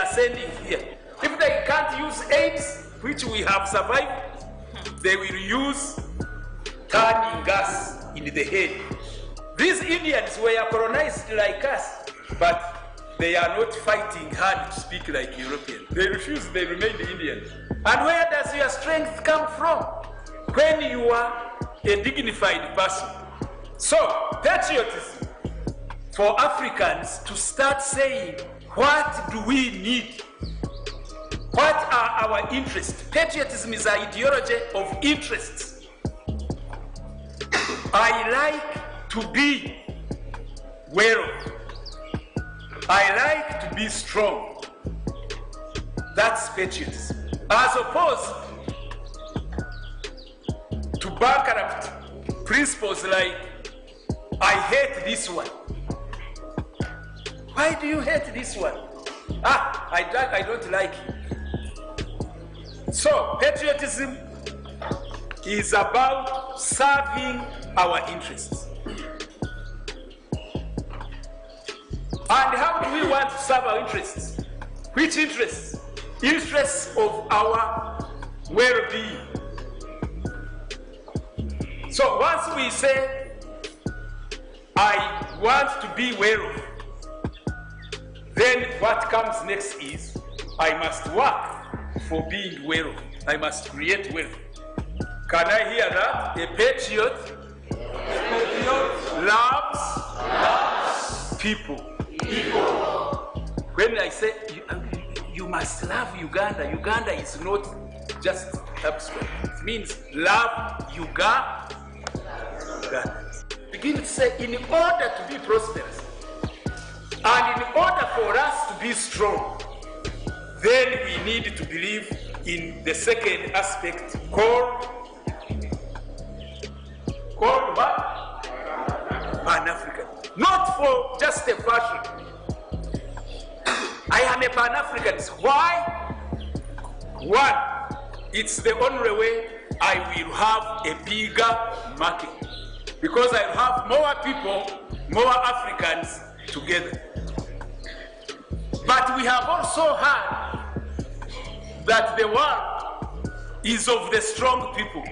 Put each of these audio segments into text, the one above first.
are sending here. If they can't use AIDS, which we have survived, they will use turning gas in the head. These Indians were colonized like us, but they are not fighting hard to speak like Europeans. They refuse, they remain Indians. And where does your strength come from? When you are a dignified person. So, patriotism for Africans to start saying, what do we need? What are our interests? Patriotism is an ideology of interests. I like to be well. I like to be strong. That's patriotism. As opposed to bankrupt principles like, I hate this one. Why do you hate this one? I don't like it. So, patriotism is about serving our interests. And how do we want to serve our interests? Which interests? Interests of our well-being. So once we say, I want to be well, then what comes next is, I must work for being well. I must create wealth. Can I hear that? A patriot loves people. When I say you must love Uganda, Uganda is not just abstract. It means love Uganda. Begin to say, in order to be prosperous, and in order for us to be strong, then we need to believe in the second aspect called what? Pan-African. Not for just a fashion. I am a Pan-Africanist. Why? One, it's the only way I will have a bigger market. Because I will have more people, more Africans together. But we have also heard that the world is of the strong people.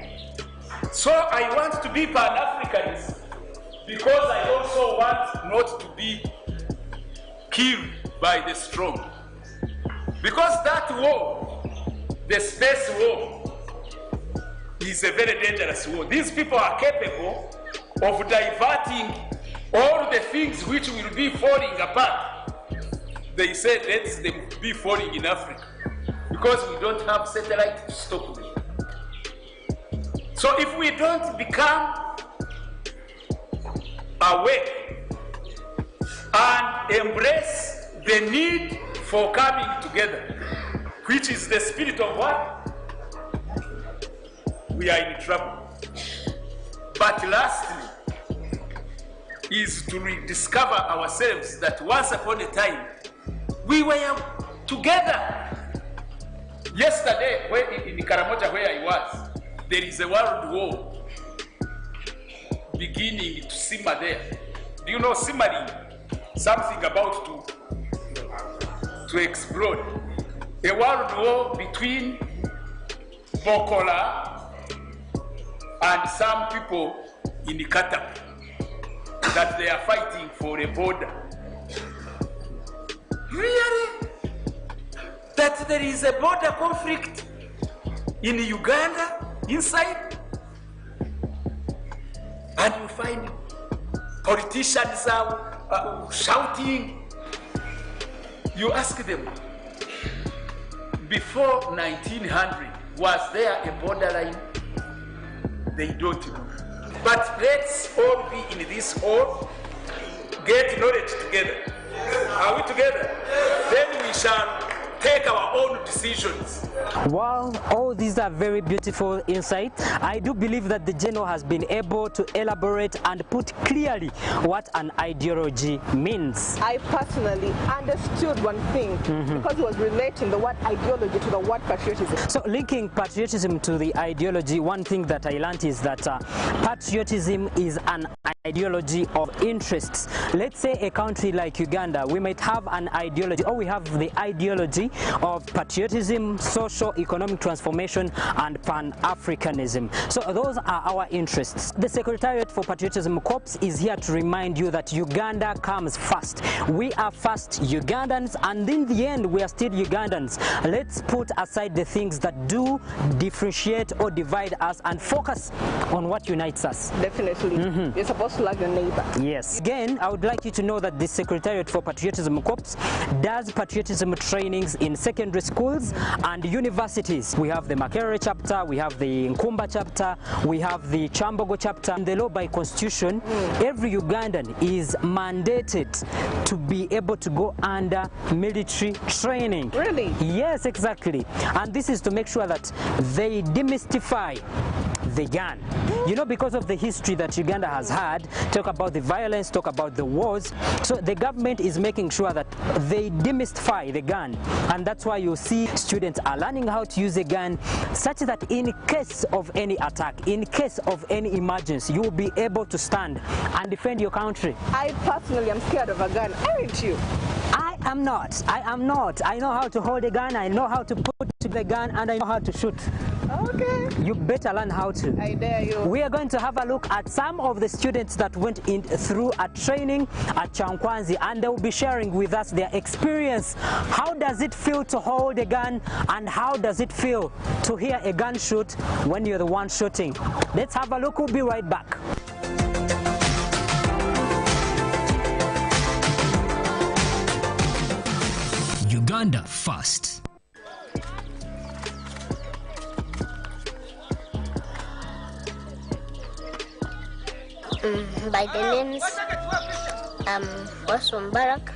So I want to be Pan-Africanist because I also want not to be killed by the strong. Because that war, the space war, is a very dangerous war. These people are capable of diverting all the things which will be falling apart. They said, let them be falling in Africa, because we don't have satellite to stop them. So if we don't become awake and embrace the need for coming together, which is the spirit of what? We are in trouble. But lastly, is to rediscover ourselves that once upon a time, we were together. Yesterday, in Karamoja where I was, there is a world war beginning to simmer there. Do you know simmering? Something about to explode. A world war between Bokola and some people in Qatar, that they are fighting for a border. Really? That there is a border conflict in Uganda, inside? And you find politicians are shouting. You ask them, before 1900, was there a borderline? They don't know. But let's all be in this hall, get knowledge together. Are we together? Then we shall take our own decisions. Well, all these are very beautiful insights. I do believe that the journal has been able to elaborate and put clearly what an ideology means. I personally understood one thing because he was relating the word ideology to the word patriotism. So linking patriotism to the ideology, one thing that I learned is that patriotism is an ideology of interests. Let's say a country like Uganda, we might have an ideology, or we have the ideology of patriotism, social, economic transformation, and Pan-Africanism. So those are our interests. The Secretariat for Patriotism Corps is here to remind you that Uganda comes first. We are first Ugandans, and in the end, we are still Ugandans. Let's put aside the things that do differentiate or divide us and focus on what unites us. Definitely. You're supposed to love your neighbor. Yes. Again, I would like you to know that the Secretariat for Patriotism Corps does patriotism trainings in secondary schools and universities. We have the Makerere chapter, we have the Nkumba chapter, we have the Chambogo chapter. In the law by constitution, every Ugandan is mandated to be able to go under military training. Really? Yes, exactly. And this is to make sure that they demystify the gun. You know, because of the history that Uganda has had, talk about the violence, talk about the wars, so the government is making sure that they demystify the gun, and that's why you see students are learning how to use a gun, such that in case of any attack, in case of any emergency, you will be able to stand and defend your country. I personally am scared of a gun, aren't you? I am not. I am not. I know how to hold a gun, I know how to put the gun, and I know how to shoot. Okay. You better learn how to. I dare you. We are going to have a look at some of the students that went in through a training at Chankwanzi, and they will be sharing with us their experience. How does it feel to hold a gun, and how does it feel to hear a gun shoot when you're the one shooting? Let's have a look. We'll be right back. Uganda first. By the names, I'm Wasum Barak,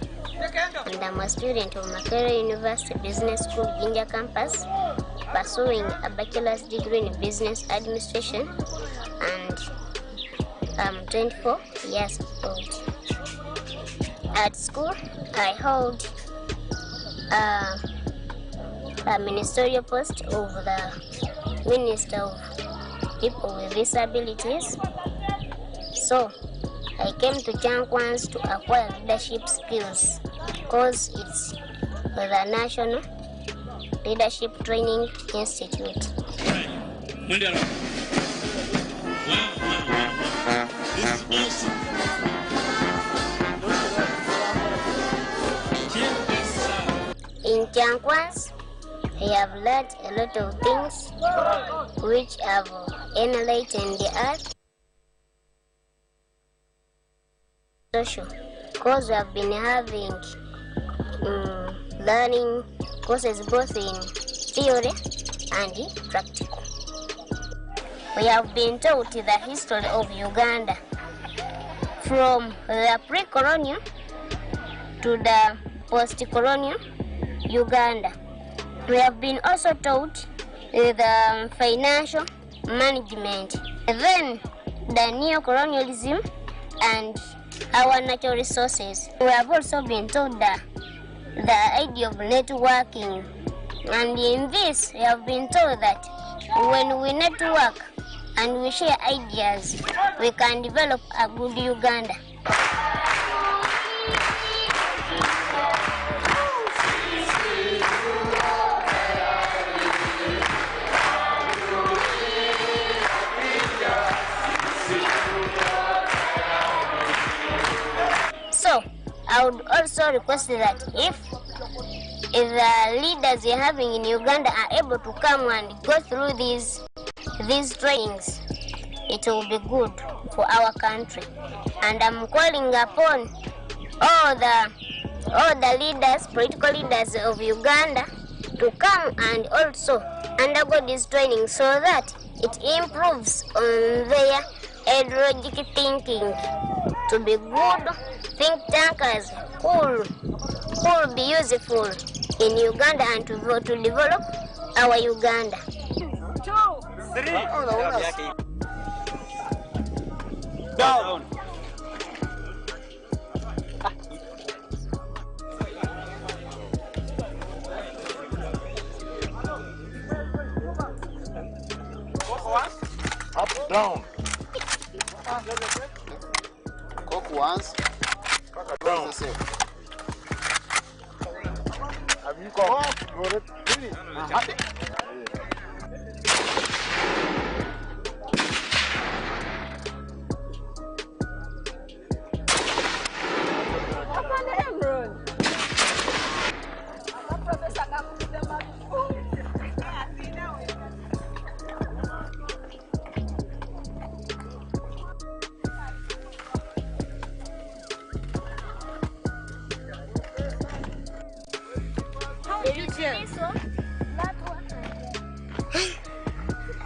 and I'm a student of Makerere University Business School, Jinja campus, pursuing a bachelor's degree in business administration, and I'm 24 years old. At school, I hold a ministerial post of the Minister of People with Disabilities. So, I came to Chankwanzi to acquire leadership skills because it's the National Leadership Training Institute. In Chankwanzi, I have learned a lot of things which have enlightened the earth. Social, because we have been having learning courses both in theory and practical. We have been taught the history of Uganda from the pre-colonial to the post-colonial Uganda. We have been also taught the financial management, then the neo-colonialism and our natural resources. We have also been taught the idea of networking, and in this we have been told that when we network and we share ideas, we can develop a good Uganda. So, I would also request that if the leaders you're having in Uganda are able to come and go through these trainings, it will be good for our country. And I'm calling upon all the leaders, political leaders of Uganda, to come and also undergo this training so that it improves on their ideological thinking to be good think tankers who will be useful in Uganda and to develop our Uganda. Down. Up, down. Cock once. Down. Have you cocked?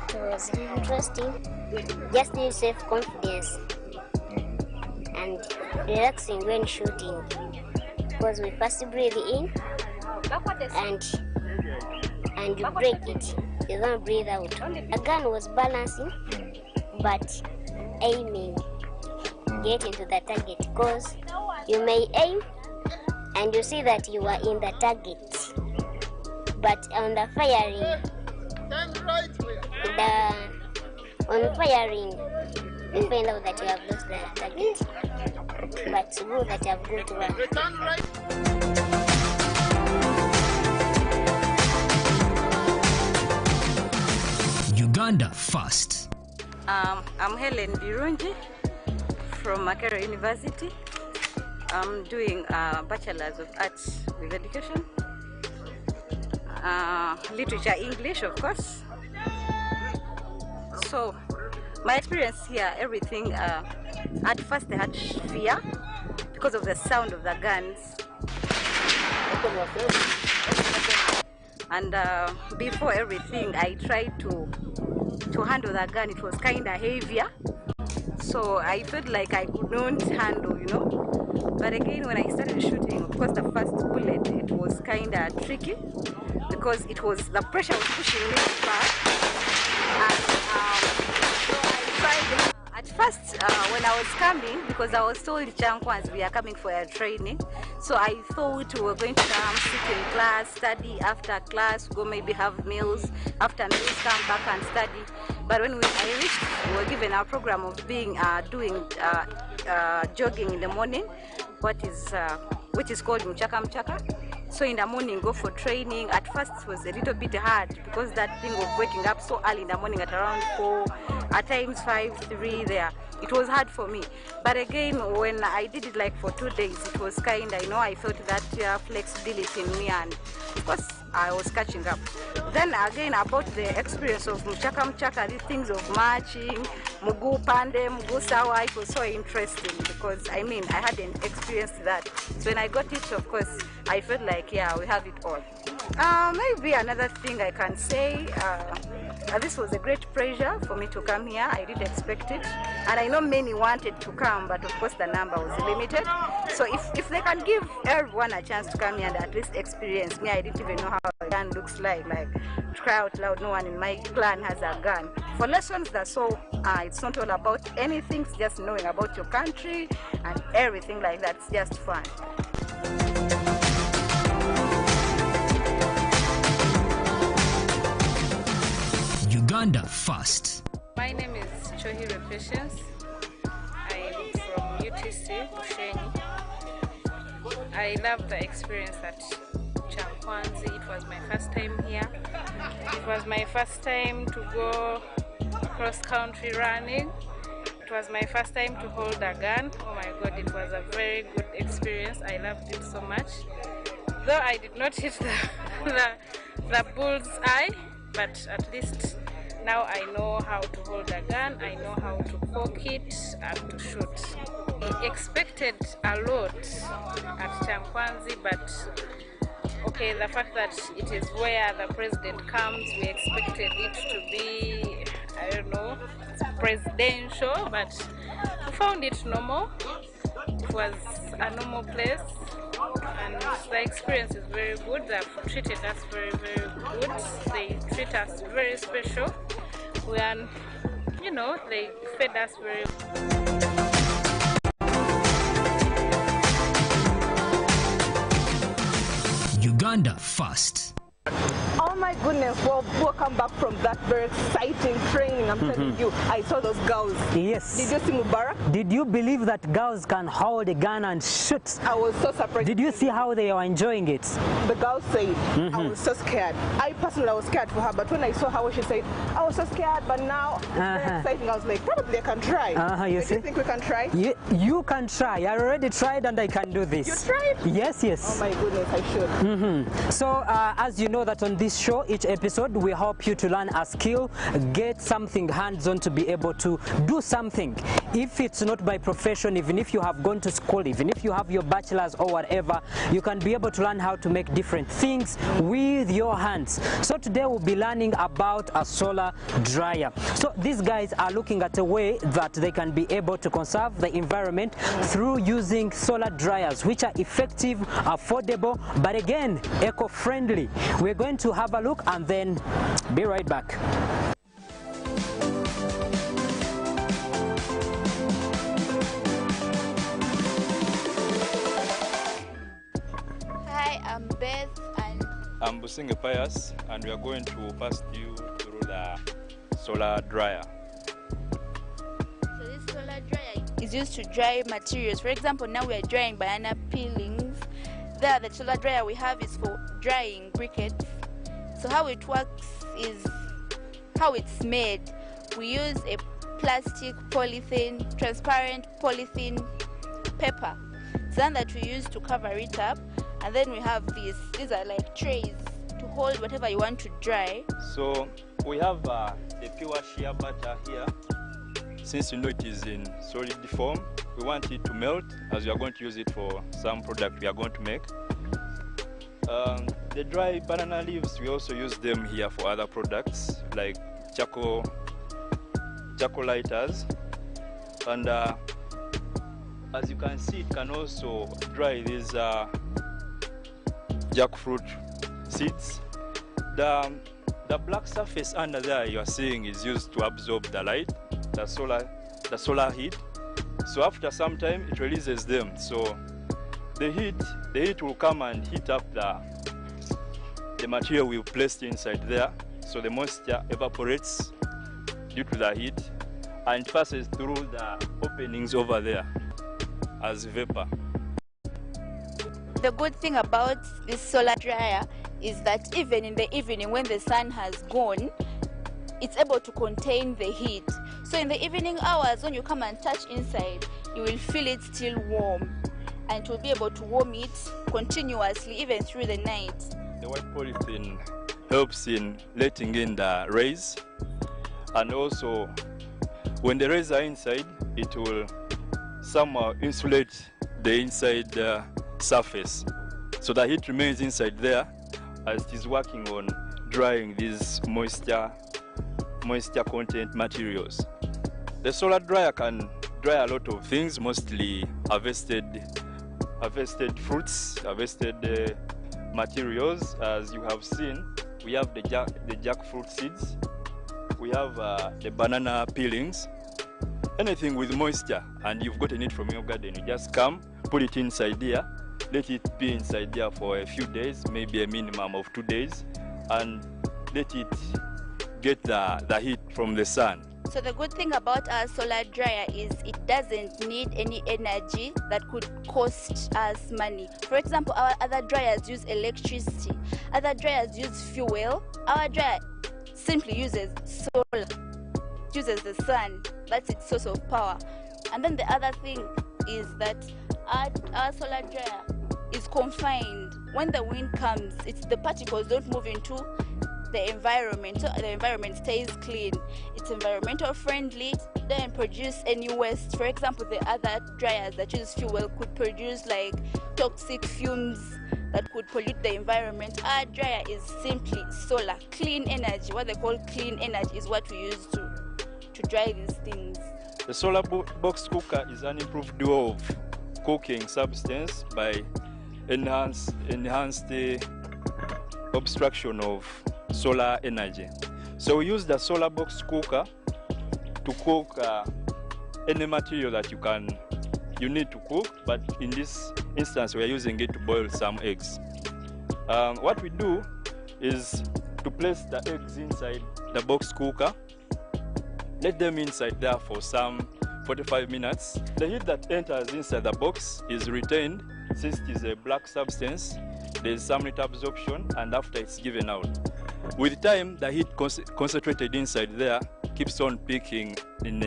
It was interesting. Just need self-confidence and relaxing when shooting, because we first breathe in and you break it. You don't breathe out. The gun was balancing, but aiming, getting to the target, because you may aim and you see that you are in the target, but on the firing, you find out that you have lost the target, but it's good that you have good one. Uganda first. I'm Helen Birungi from Makere University. I'm doing a Bachelor's of Arts with Education. Literature, English, of course. So, my experience here, everything, at first I had fear because of the sound of the guns. And before everything, I tried to handle the gun. It was kind of heavier, so I felt like I could not handle, you know. But again, when I started shooting, of course, the first bullet, it was kind of tricky because the pressure was pushing me back. And so I tried. At first, when I was coming, because I was told Chankwans, we are coming for a training, so I thought we were going to come, sit in class, study after class, go maybe have meals, after meals come back and study. But when I reached, we were given our program of doing jogging in the morning, which is called Mchaka. So in the morning, go for training. At first it was a little bit hard because that thing of waking up so early in the morning at around 4, at times 5, 3 there, it was hard for me. But again, when I did it like for 2 days, it was kind of, you know, I felt that flexibility in me, and of course I was catching up. Then again, about the experience of Mchaka, these things of marching, Mugu Pande, Mugu Sawa, it was so interesting because I mean, I hadn't experienced that. So when I got it, of course, I felt like, yeah, we have it all. Maybe another thing I can say, this was a great pleasure for me to come here. I didn't expect it. And I know many wanted to come, but of course the number was limited. So if they can give everyone a chance to come here and at least experience me, I didn't even know how a gun looks like to cry out loud, no one in my clan has a gun. For lessons, that's all. It's not all about anything, it's just knowing about your country and everything like that. It's just fun. Uganda first. My name is Chohiro Patience. I'm from UTC, Bushenyi. I love the experience at Chankwanzi. It was my first time here. It was my first time to go cross-country running. It was my first time to hold a gun. Oh my God, it was a very good experience. I loved it so much. Though I did not hit the bull's eye, but at least now I know how to hold a gun, I know how to cock it and to shoot. I expected a lot at Chankwanzi, but okay, the fact that it is where the president comes, we expected it to be, I don't know, presidential, but we found it normal. It was a normal place, and the experience is very good. They've treated us very, very good. They treat us very special. We are, you know, they fed us very Uganda First. Oh my goodness, well, welcome back from that very exciting training. I'm telling you, I saw those girls. Yes. Did you see Mubarak? Did you believe that girls can hold a gun and shoot? I was so surprised. Did you see how they were enjoying it? The girl said, I was so scared. I personally was scared for her, but when I saw her, she said, I was so scared, but now it's very exciting. I was like, probably I can try. You Do see? you think we can try? You can try. I already tried and I can do this. You tried? Yes, yes. Oh my goodness, I should. So as you know that on this show, each episode, we help you to learn a skill, get something hands-on to be able to do something. If it's not by profession, even if you have gone to school, even if you have your bachelor's or whatever, you can be able to learn how to make different things with your hands. So today we'll be learning about a solar dryer. So these guys are looking at a way that they can be able to conserve the environment through using solar dryers, which are effective, affordable, but again, eco-friendly. We're going to have a look and then be right back. Hi, I'm Beth and I'm Businge Pius, and we are going to pass you through the solar dryer. so this solar dryer is used to dry materials. For example, now we are drying banana peelings. There, the solar dryer we have is for drying briquettes. So how it works is how it's made. We use a plastic polythene, transparent polythene paper. It's one that we use to cover it up. And then we have these are like trays to hold whatever you want to dry. So we have the pure shea butter here. Since you know it is in solid form, we want it to melt as we are going to use it for some product we are going to make. The dry banana leaves, we also use them here for other products like charcoal lighters. And as you can see, it can also dry these jackfruit seeds. The black surface under there you are seeing is used to absorb the light, the solar heat. So after some time it releases them. So the heat will come and heat up the material we've placed inside there. So the moisture evaporates due to the heat and passes through the openings over there as vapor. The good thing about this solar dryer is that even in the evening when the sun has gone, it's able to contain the heat. So in the evening hours when you come and touch inside, you will feel it still warm and it will be able to warm it continuously even through the night. The white polythene helps in letting in the rays, and also when the rays are inside, it will somehow insulate the inside surface, so the heat remains inside there as it is working on drying these moisture content materials. The solar dryer can dry a lot of things, mostly harvested fruits, harvested materials. As you have seen, we have the jackfruit seeds, we have the banana peelings, anything with moisture, and you've gotten it from your garden. You just come, put it inside here, let it be inside there for a few days, maybe a minimum of 2 days, and let it get the heat from the sun. So the good thing about our solar dryer is it doesn't need any energy that could cost us money. For example, our other dryers use electricity, other dryers use fuel. Our dryer simply uses solar, uses the sun. That's its source of power. And then the other thing is that our solar dryer is confined. When the wind comes, the particles don't move into the environment, so the environment stays clean. It's environmental friendly, doesn't produce any waste. For example, the other dryers that use fuel could produce like toxic fumes that could pollute the environment. Our dryer is simply solar, clean energy. What they call clean energy is what we use to dry these things. The solar box cooker is an improved way of cooking substance by enhance the obstruction of solar energy. So we use the solar box cooker to cook any material that you need to cook, but in this instance we are using it to boil some eggs. What we do is to place the eggs inside the box cooker, let them inside there for some 45 minutes. The heat that enters inside the box is retained. Since it is a black substance, there is some heat absorption, and after it's given out. With time, the heat concentrated inside there keeps on peaking in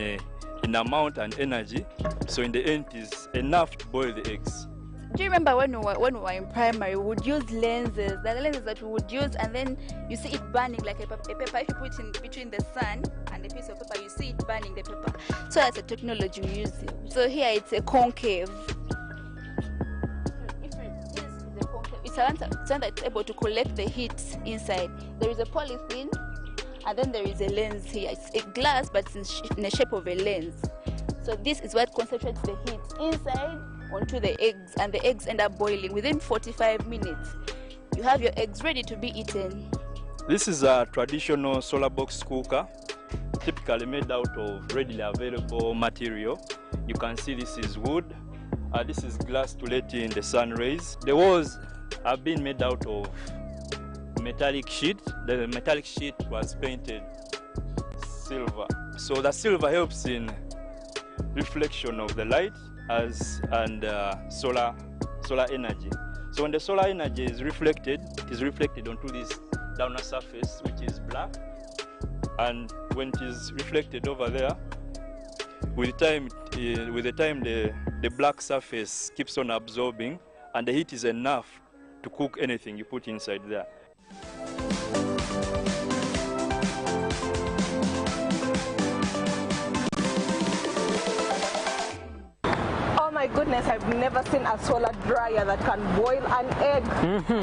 amount and energy, so in the end it is enough to boil the eggs. Do you remember when we were in primary, we would use lenses, the lenses that we would use, and then you see it burning like a paper. If you put in between the sun and a piece of paper, you see it burning the paper. So that's a technology we use here. So here it's a concave. It's one that's able to collect the heat inside. There is a polythene, and then there is a lens here. It's a glass, but it's in the shape of a lens. So this is what concentrates the heat inside onto the eggs, and the eggs end up boiling. Within 45 minutes, you have your eggs ready to be eaten. This is a traditional solar box cooker, typically made out of readily available material. You can see this is wood, this is glass to let in the sun rays. The walls have been made out of metallic sheet. The metallic sheet was painted silver. So the silver helps in reflection of the light and solar energy. So when the solar energy is reflected, it is reflected onto this downer surface, which is black. And when it is reflected over there, with the time the black surface keeps on absorbing, and the heat is enough to cook anything you put inside there. Oh my goodness, I've never seen a solar dryer that can boil an egg.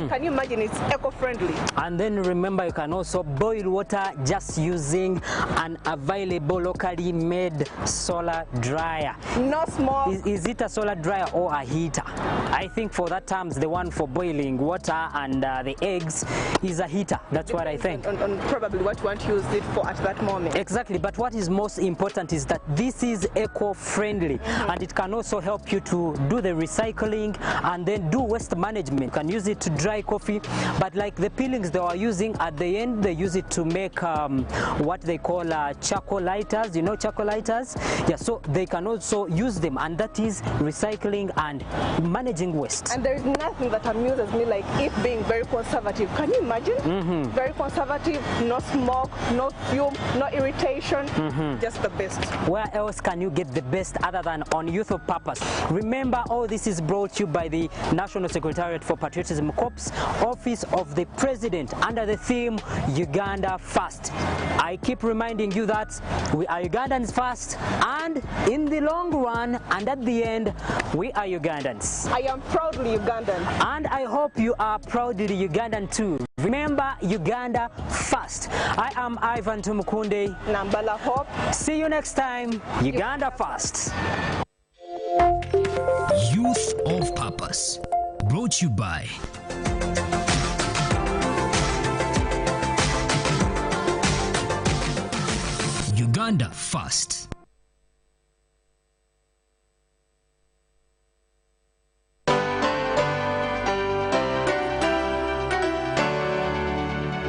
Can you imagine? It's eco-friendly. And then remember, you can also boil water just using an available locally made solar dryer. No smoke. Is it a solar dryer or a heater? I think for that terms, the one for boiling water and the eggs is a heater. That's what I think. On probably what you want to use it for at that moment. Exactly, but what is most important is that this is eco-friendly, and it can also help you to do the recycling and then do waste management. You can use it to dry coffee, but like the peelings they are using at the end, they use it to make what they call charcoal lighters. You know charcoal lighters? Yeah, so they can also use them, and that is recycling and managing waste. And there is nothing that amuses me like it being very conservative. Can you imagine? Very conservative, no smoke, no fume, no irritation, just the best. Where else can you get the best other than on Youth of Purpose? Remember, all this is brought to you by the National Secretariat for Patriotism Corps, Office of the President, under the theme Uganda First. I keep reminding you that we are Ugandans first, and in the long run and at the end, we are Ugandans. I am proudly Ugandan. And I hope you are proudly Ugandan too. Remember, Uganda first. I am Ivan Tumukunde. Nambala Hope. See you next time. Uganda first. Youth of Purpose, brought to you by Uganda First.